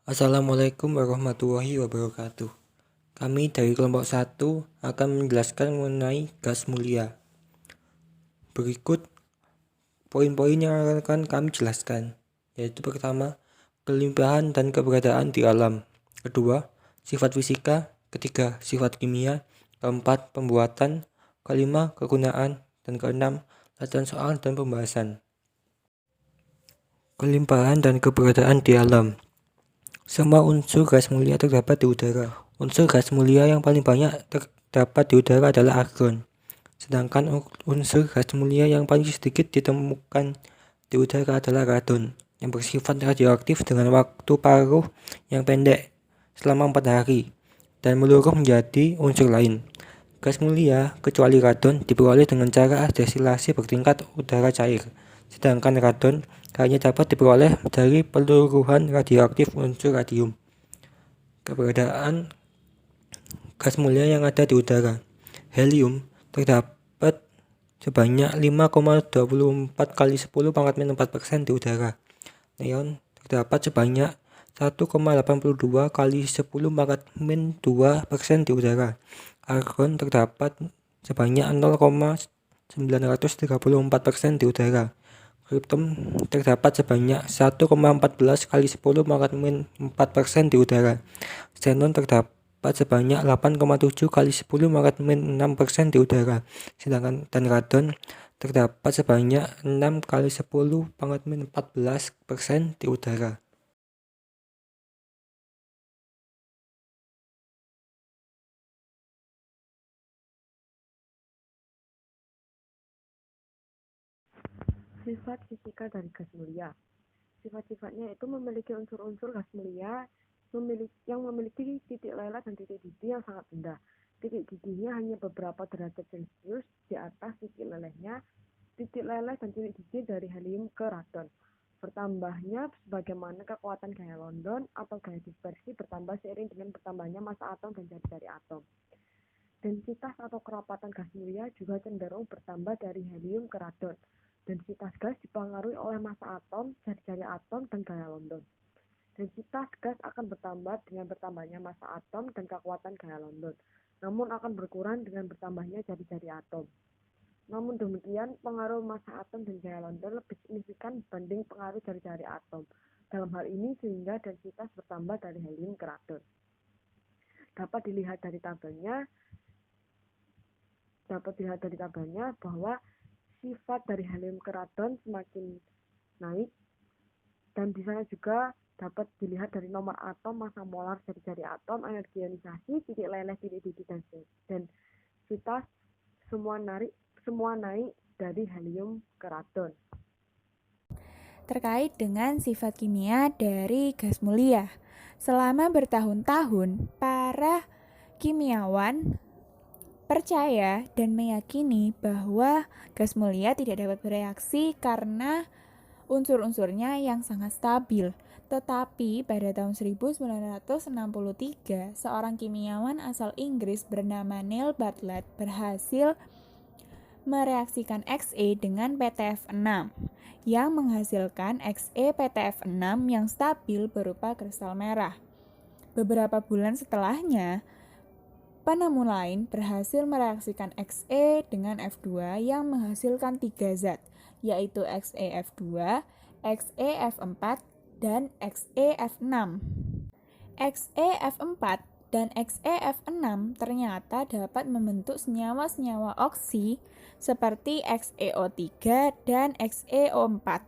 Assalamualaikum warahmatullahi wabarakatuh. Kami dari kelompok 1 akan menjelaskan mengenai gas mulia. Berikut poin-poin yang akan kami jelaskan, yaitu pertama, kelimpahan dan keberadaan di alam. Kedua, sifat fisika. Ketiga, sifat kimia. Keempat, pembuatan. Kelima, kegunaan. Dan keenam, latihan soal dan pembahasan. Kelimpahan dan keberadaan di alam. Semua unsur gas mulia terdapat di udara. Unsur gas mulia yang paling banyak terdapat di udara adalah argon. Sedangkan unsur gas mulia yang paling sedikit ditemukan di udara adalah radon, yang bersifat radioaktif dengan waktu paruh yang pendek, selama 4 hari, dan meluruh menjadi unsur lain. Gas mulia, kecuali radon, diperoleh dengan cara destilasi bertingkat udara cair. Sedangkan radon hanya dapat diperoleh dari peluruhan radioaktif unsur radium. Keberadaan gas mulia yang ada di udara. Helium terdapat sebanyak 5,24 kali 10 pangkat minus 4% di udara. Neon terdapat sebanyak 1,82 kali 10 pangkat min 2% di udara. Argon terdapat sebanyak 0,934% di udara. Krypton terdapat sebanyak 1,14 kali 10 pangkat min 4% di udara. Xenon terdapat sebanyak 8,7 kali 10 pangkat min 6% di udara. Sedangkan radon terdapat sebanyak 6 kali 10 pangkat min 14% di udara. Sifat fisika dari gas mulia. Sifat-sifatnya itu memiliki unsur-unsur gas mulia yang memiliki titik leleh dan titik didih yang sangat rendah. Titik didihnya hanya beberapa derajat Celcius di atas titik lelehnya. Titik leleh dan titik didih dari helium ke radon. Bertambahnya sebagaimana kekuatan gaya London atau gaya dispersi bertambah seiring dengan bertambahnya massa atom dan jari-jari atom. Densitas atau kerapatan gas mulia juga cenderung bertambah dari helium ke radon. Densitas gas dipengaruhi oleh massa atom, jari-jari atom, dan gaya London. Densitas gas akan bertambah dengan bertambahnya massa atom dan kekuatan gaya London, namun akan berkurang dengan bertambahnya jari-jari atom. Namun demikian, pengaruh massa atom dan gaya London lebih signifikan dibanding pengaruh jari-jari atom. Dalam hal ini, sehingga densitas bertambah dari helium ke radon. Dapat dilihat dari tabelnya bahwa sifat dari helium ke radon semakin naik, dan di sana juga dapat dilihat dari nomor atom, massa molar jari-jari atom, energi ionisasi, titik leleh, titik didih, dan densitas semua naik dari helium ke radon. Terkait dengan sifat kimia dari gas mulia, selama bertahun-tahun para kimiawan percaya dan meyakini bahwa gas mulia tidak dapat bereaksi karena unsur-unsurnya yang sangat stabil. Tetapi pada tahun 1963, seorang kimiawan asal Inggris bernama Neil Bartlett berhasil mereaksikan Xe dengan PTF6 yang menghasilkan XePTF6 yang stabil berupa kristal merah. Beberapa bulan setelahnya, penemu lain berhasil mereaksikan Xe dengan F2 yang menghasilkan 3 zat, yaitu XeF2, XeF4, dan XeF6. XeF4 dan XeF6 ternyata dapat membentuk senyawa-senyawa oksi seperti XeO3 dan XeO4.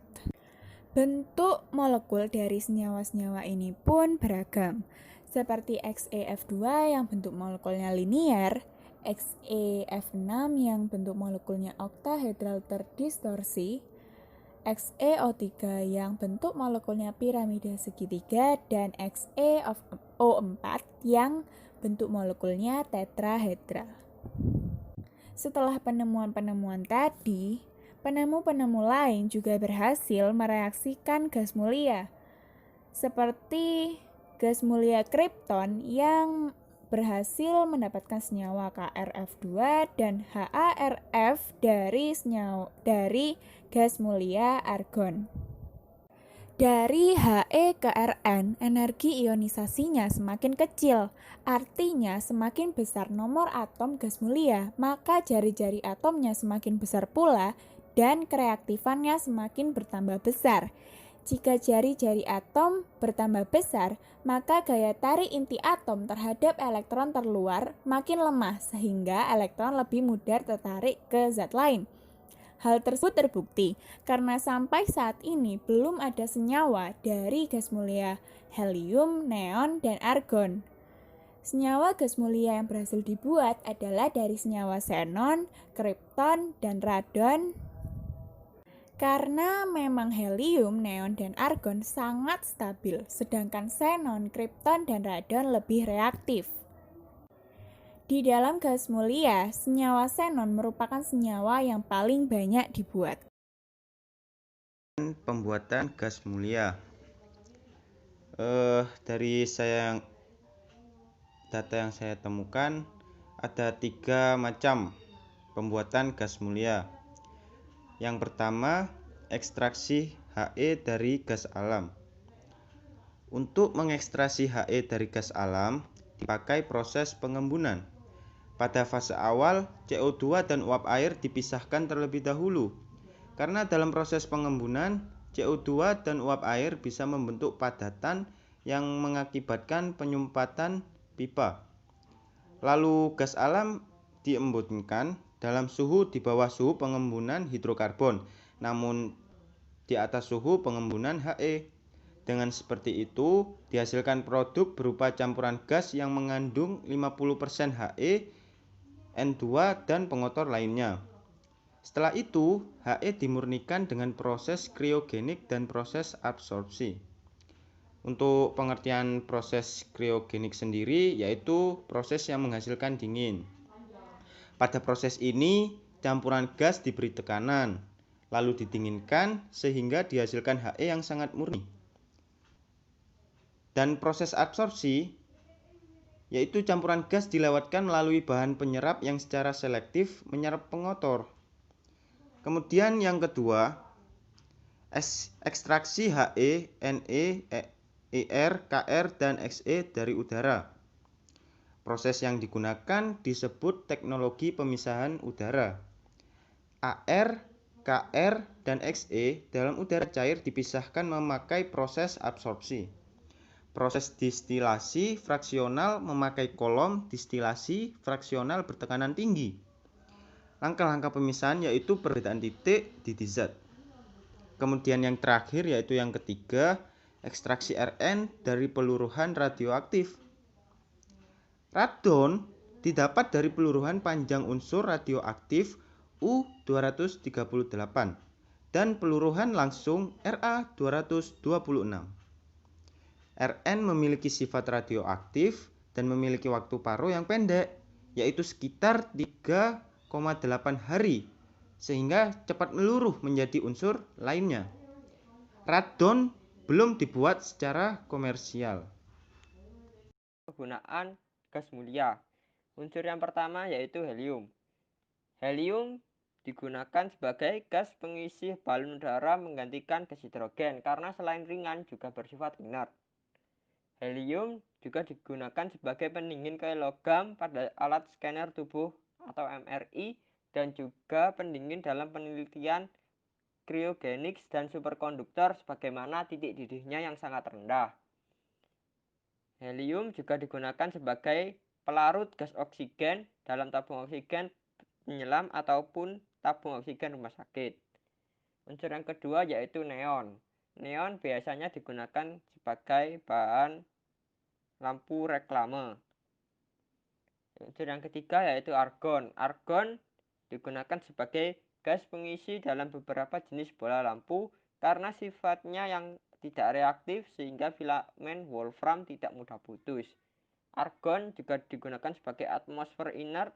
Bentuk molekul dari senyawa-senyawa ini pun beragam, seperti XeF2 yang bentuk molekulnya linier, XeF6 yang bentuk molekulnya oktahedral terdistorsi, XeO3 yang bentuk molekulnya piramida segitiga, dan XeO4 yang bentuk molekulnya tetrahedral. Setelah penemuan-penemuan tadi, penemu-penemu lain juga berhasil mereaksikan gas mulia, seperti gas mulia krypton yang berhasil mendapatkan senyawa KrF2 dan HArF dari gas mulia argon. Dari He ke Rn, energi ionisasinya semakin kecil. Artinya semakin besar nomor atom gas mulia, maka jari-jari atomnya semakin besar pula dan kereaktifannya semakin bertambah besar. Jika jari-jari atom bertambah besar, maka gaya tarik inti atom terhadap elektron terluar makin lemah sehingga elektron lebih mudah tertarik ke zat lain. Hal tersebut terbukti karena sampai saat ini belum ada senyawa dari gas mulia helium, neon, dan argon. Senyawa gas mulia yang berhasil dibuat adalah dari senyawa xenon, krypton, dan radon. Karena memang helium, neon, dan argon sangat stabil, sedangkan xenon, krypton, dan radon lebih reaktif. Di dalam gas mulia, senyawa xenon merupakan senyawa yang paling banyak dibuat. Pembuatan gas mulia. Dari data yang saya temukan ada 3 macam pembuatan gas mulia. Yang pertama, ekstraksi He dari gas alam. Untuk mengekstraksi He dari gas alam dipakai proses pengembunan. Pada fase awal, CO2 dan uap air dipisahkan terlebih dahulu. Karena dalam proses pengembunan, CO2 dan uap air bisa membentuk padatan yang mengakibatkan penyumpatan pipa. Lalu gas alam diembunkan dalam suhu di bawah suhu pengembunan hidrokarbon, namun di atas suhu pengembunan He. Dengan seperti itu, dihasilkan produk berupa campuran gas yang mengandung 50% He, N2, dan pengotor lainnya. Setelah itu, He dimurnikan dengan proses kriogenik dan proses absorpsi. Untuk pengertian proses kriogenik sendiri, yaitu proses yang menghasilkan dingin. Pada proses ini, campuran gas diberi tekanan, lalu didinginkan sehingga dihasilkan He yang sangat murni. Dan proses absorpsi, yaitu campuran gas dilewatkan melalui bahan penyerap yang secara selektif menyerap pengotor. Kemudian yang kedua, ekstraksi He, Ne, Er, Kr, dan Xe dari udara. Proses yang digunakan disebut teknologi pemisahan udara. Ar, Kr, dan Xe dalam udara cair dipisahkan memakai proses absorpsi. Proses distilasi fraksional memakai kolom distilasi fraksional bertekanan tinggi. Langkah-langkah pemisahan yaitu perbedaan titik di zat. Kemudian yang terakhir yaitu yang ketiga, ekstraksi Rn dari peluruhan radioaktif. Radon didapat dari peluruhan panjang unsur radioaktif U-238 dan peluruhan langsung Ra-226. Rn memiliki sifat radioaktif dan memiliki waktu paro yang pendek, yaitu sekitar 3,8 hari, sehingga cepat meluruh menjadi unsur lainnya. Radon belum dibuat secara komersial. Penggunaan gas mulia. Unsur yang pertama yaitu helium. Helium digunakan sebagai gas pengisi balon udara menggantikan gas hidrogen karena selain ringan juga bersifat inert. Helium juga digunakan sebagai pendingin kayu logam pada alat scanner tubuh atau MRI dan juga pendingin dalam penelitian kriogenik dan superkonduktor sebagaimana titik didihnya yang sangat rendah. Helium juga digunakan sebagai pelarut gas oksigen dalam tabung oksigen penyelam ataupun tabung oksigen rumah sakit. Unsur yang kedua yaitu neon. Neon biasanya digunakan sebagai bahan lampu reklame. Unsur yang ketiga yaitu argon. Argon digunakan sebagai gas pengisi dalam beberapa jenis bola lampu karena sifatnya yang tidak reaktif sehingga filamen wolfram tidak mudah putus. Argon juga digunakan sebagai atmosfer inert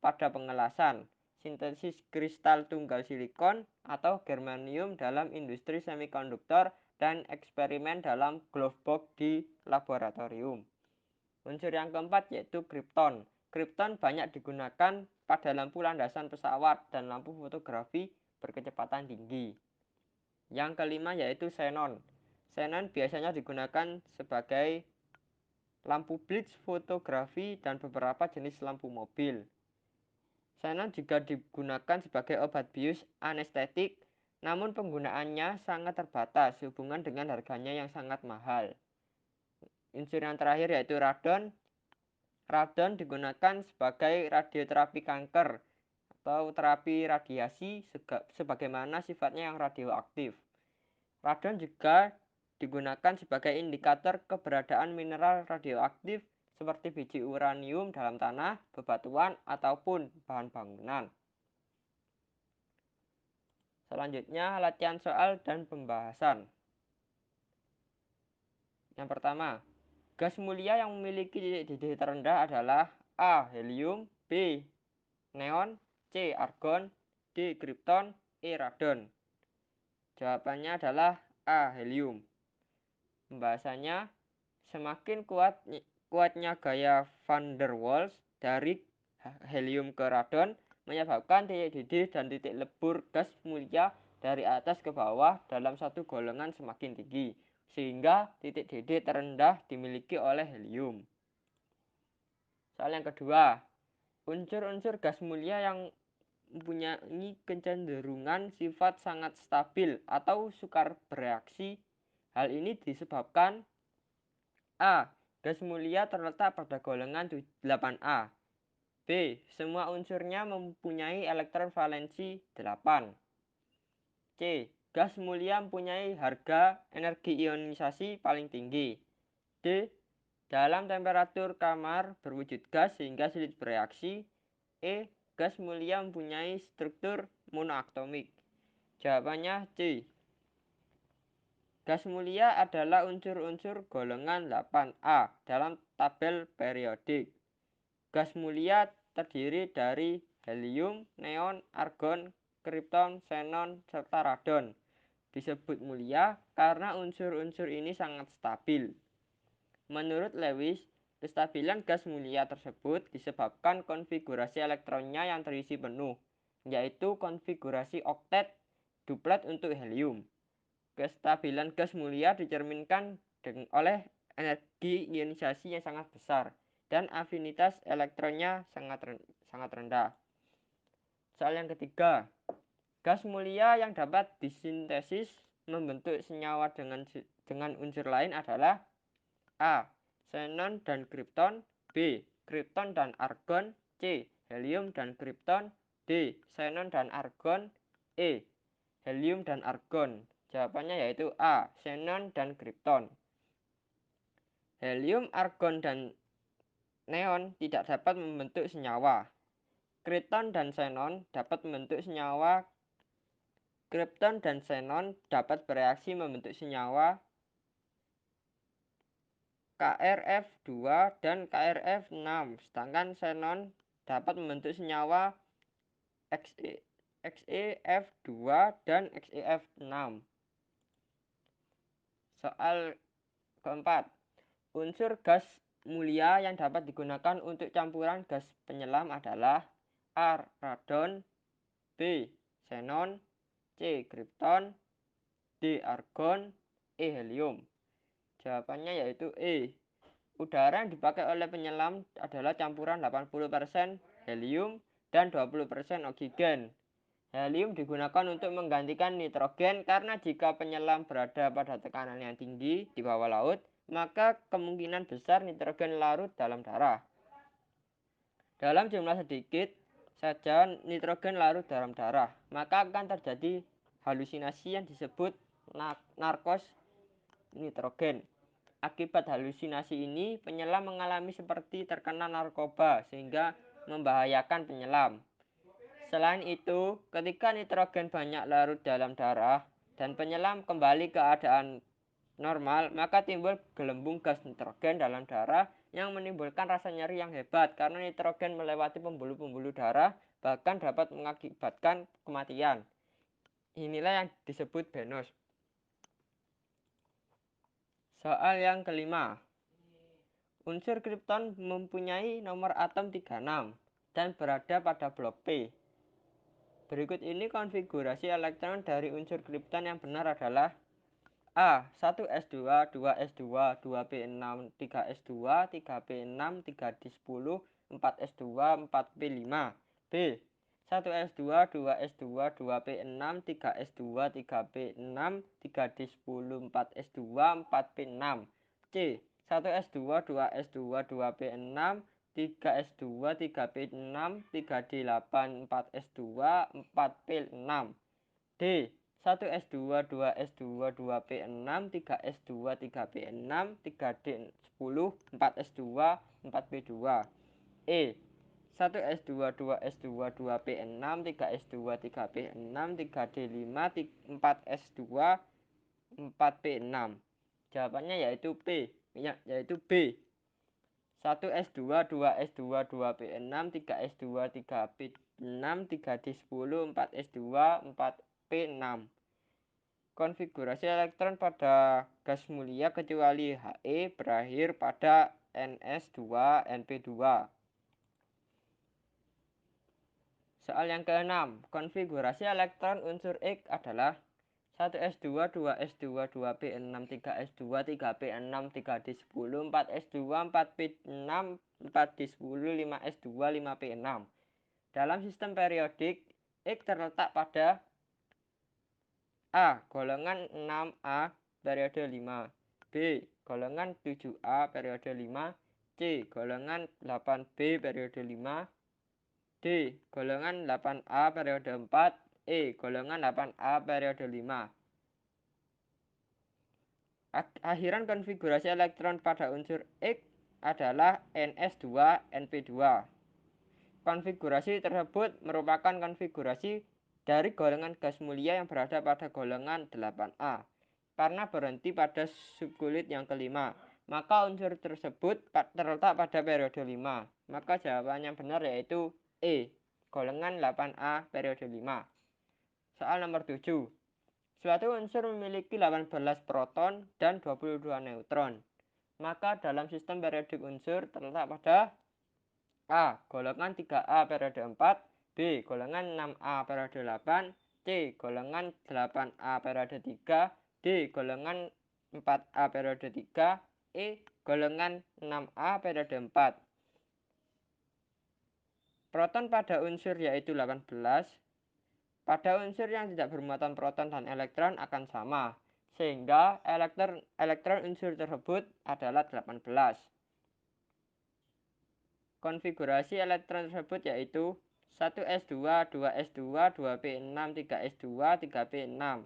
pada pengelasan, sintesis kristal tunggal silikon atau germanium dalam industri semikonduktor dan eksperimen dalam glove box di laboratorium. Unsur yang keempat yaitu krypton. Krypton banyak digunakan pada lampu landasan pesawat dan lampu fotografi berkecepatan tinggi. Yang kelima yaitu xenon. Xenon biasanya digunakan sebagai lampu blitz fotografi dan beberapa jenis lampu mobil. Xenon juga digunakan sebagai obat bius anestetik, namun penggunaannya sangat terbatas hubungan dengan harganya yang sangat mahal. Unsur yang terakhir yaitu radon. Radon digunakan sebagai radioterapi kanker atau terapi radiasi sebagaimana sifatnya yang radioaktif. Radon juga digunakan sebagai indikator keberadaan mineral radioaktif seperti biji uranium dalam tanah, bebatuan, ataupun bahan bangunan. Selanjutnya, latihan soal dan pembahasan. Yang pertama, gas mulia yang memiliki titik didih terendah adalah A. Helium, B. Neon, C. Argon, D. Krypton, E. Radon. Jawabannya adalah A. Helium. Pembahasannya, semakin kuatnya gaya van der Waals dari helium ke radon menyebabkan titik didih dan titik lebur gas mulia dari atas ke bawah dalam satu golongan semakin tinggi, sehingga titik didih terendah dimiliki oleh helium. Soal yang kedua, unsur-unsur gas mulia yang mempunyai kecenderungan sifat sangat stabil atau sukar bereaksi. Hal ini disebabkan A. Gas mulia terletak pada golongan 8A. B. Semua unsurnya mempunyai elektron valensi 8. C. Gas mulia mempunyai harga energi ionisasi paling tinggi. D. Dalam temperatur kamar berwujud gas sehingga sulit bereaksi. E. Gas mulia mempunyai struktur monoatomik. Jawabannya C. Gas mulia adalah unsur-unsur golongan 8A dalam tabel periodik. Gas mulia terdiri dari helium, neon, argon, krypton, xenon, serta radon. Disebut mulia karena unsur-unsur ini sangat stabil. Menurut Lewis, kestabilan gas mulia tersebut disebabkan konfigurasi elektronnya yang terisi penuh, yaitu konfigurasi oktet duplet untuk helium. Kestabilan gas mulia dicerminkan oleh energi ionisasi yang sangat besar dan afinitas elektronnya sangat rendah. Soal yang ketiga, gas mulia yang dapat disintesis membentuk senyawa dengan unsur lain adalah A. Xenon dan krypton, B. Krypton dan argon, C. Helium dan krypton, D. Xenon dan argon, E. Helium dan argon. Jawabannya yaitu A. Xenon dan krypton. Helium, argon, dan neon tidak dapat membentuk senyawa. Krypton dan xenon dapat membentuk senyawa. Krypton dan xenon dapat bereaksi membentuk senyawa KrF2 dan KrF6, sedangkan xenon dapat membentuk senyawa XeF2 dan XeF6. Soal keempat, unsur gas mulia yang dapat digunakan untuk campuran gas penyelam adalah A. Radon, B. Xenon, C. Krypton, D. Argon, E. Helium. Jawabannya yaitu E. Udara yang dipakai oleh penyelam adalah campuran 80% helium dan 20% oksigen. Helium digunakan untuk menggantikan nitrogen karena jika penyelam berada pada tekanan yang tinggi di bawah laut, maka kemungkinan besar nitrogen larut dalam darah. Dalam jumlah sedikit saja nitrogen larut dalam darah, maka akan terjadi halusinasi yang disebut narkos nitrogen. Akibat halusinasi ini, penyelam mengalami seperti terkena narkoba sehingga membahayakan penyelam. Selain itu, ketika nitrogen banyak larut dalam darah dan penyelam kembali ke keadaan normal, maka timbul gelembung gas nitrogen dalam darah yang menimbulkan rasa nyeri yang hebat karena nitrogen melewati pembuluh-pembuluh darah, bahkan dapat mengakibatkan kematian. Inilah yang disebut benos. Soal yang kelima, unsur krypton mempunyai nomor atom 36 dan berada pada blok P. Berikut ini konfigurasi elektron dari unsur krypton yang benar adalah A. 1S2, 2S2, 2P6, 3S2, 3P6, 3D10, 4S2, 4P5. B. 1S2, 2S2, 2P6, 3S2, 3P6, 3D10, 4S2, 4P6. C. 1S2, 2S2, 2P6, 3S2, 3P6, 3D8, 4S2, 4P6. D. 1S2, 2S2, 2P6, 3S2, 3P6, 3D10, 4S2, 4P2. E. 1S2, 2S2, 2P6, 3S2, 3P6, 3D5, 4S2, 4P6. Jawabannya yaitu P, yaitu B. 1S2, 2S2, 2P6, 3S2, 3P6, 3D10, 4S2, 4P6. Konfigurasi elektron pada gas mulia kecuali He berakhir pada Ns2Np2. Soal yang ke-6. Konfigurasi elektron unsur X adalah 1S2, 2S2, 2P6, 3S2, 3P6, 3D10, 4S2, 4P6, 4D10, 5S2, 5P6. Dalam sistem periodik, X terletak pada A. Golongan 6A periode 5, B. Golongan 7A periode 5, C. Golongan 8B periode 5, D. Golongan 8A periode 4, E. Golongan 8A periode 5. Akhiran konfigurasi elektron pada unsur X adalah Ns2Np2. Konfigurasi tersebut merupakan konfigurasi dari golongan gas mulia yang berada pada golongan 8A. Karena berhenti pada subkulit yang kelima, maka unsur tersebut terletak pada periode 5. Maka jawaban yang benar yaitu E. Golongan 8A periode 5. Soal nomor 7. Suatu unsur memiliki 18 proton dan 22 neutron. Maka dalam sistem periodik unsur terletak pada A. Golongan 3A periode 4, B. Golongan 6A periode 8, C. Golongan 8A periode 3, D. Golongan 4A periode 3, E. Golongan 6A periode 4. Proton pada unsur yaitu 18. Pada unsur yang tidak bermuatan proton dan elektron akan sama, sehingga elektron unsur tersebut adalah 18. Konfigurasi elektron tersebut yaitu 1S2, 2S2, 2P6, 3S2, 3P6.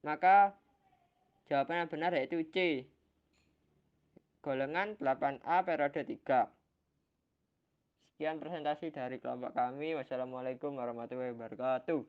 Maka jawaban yang benar yaitu C. Golongan 8A periode 3. Sekian presentasi dari kelompok kami. Wassalamualaikum warahmatullahi wabarakatuh.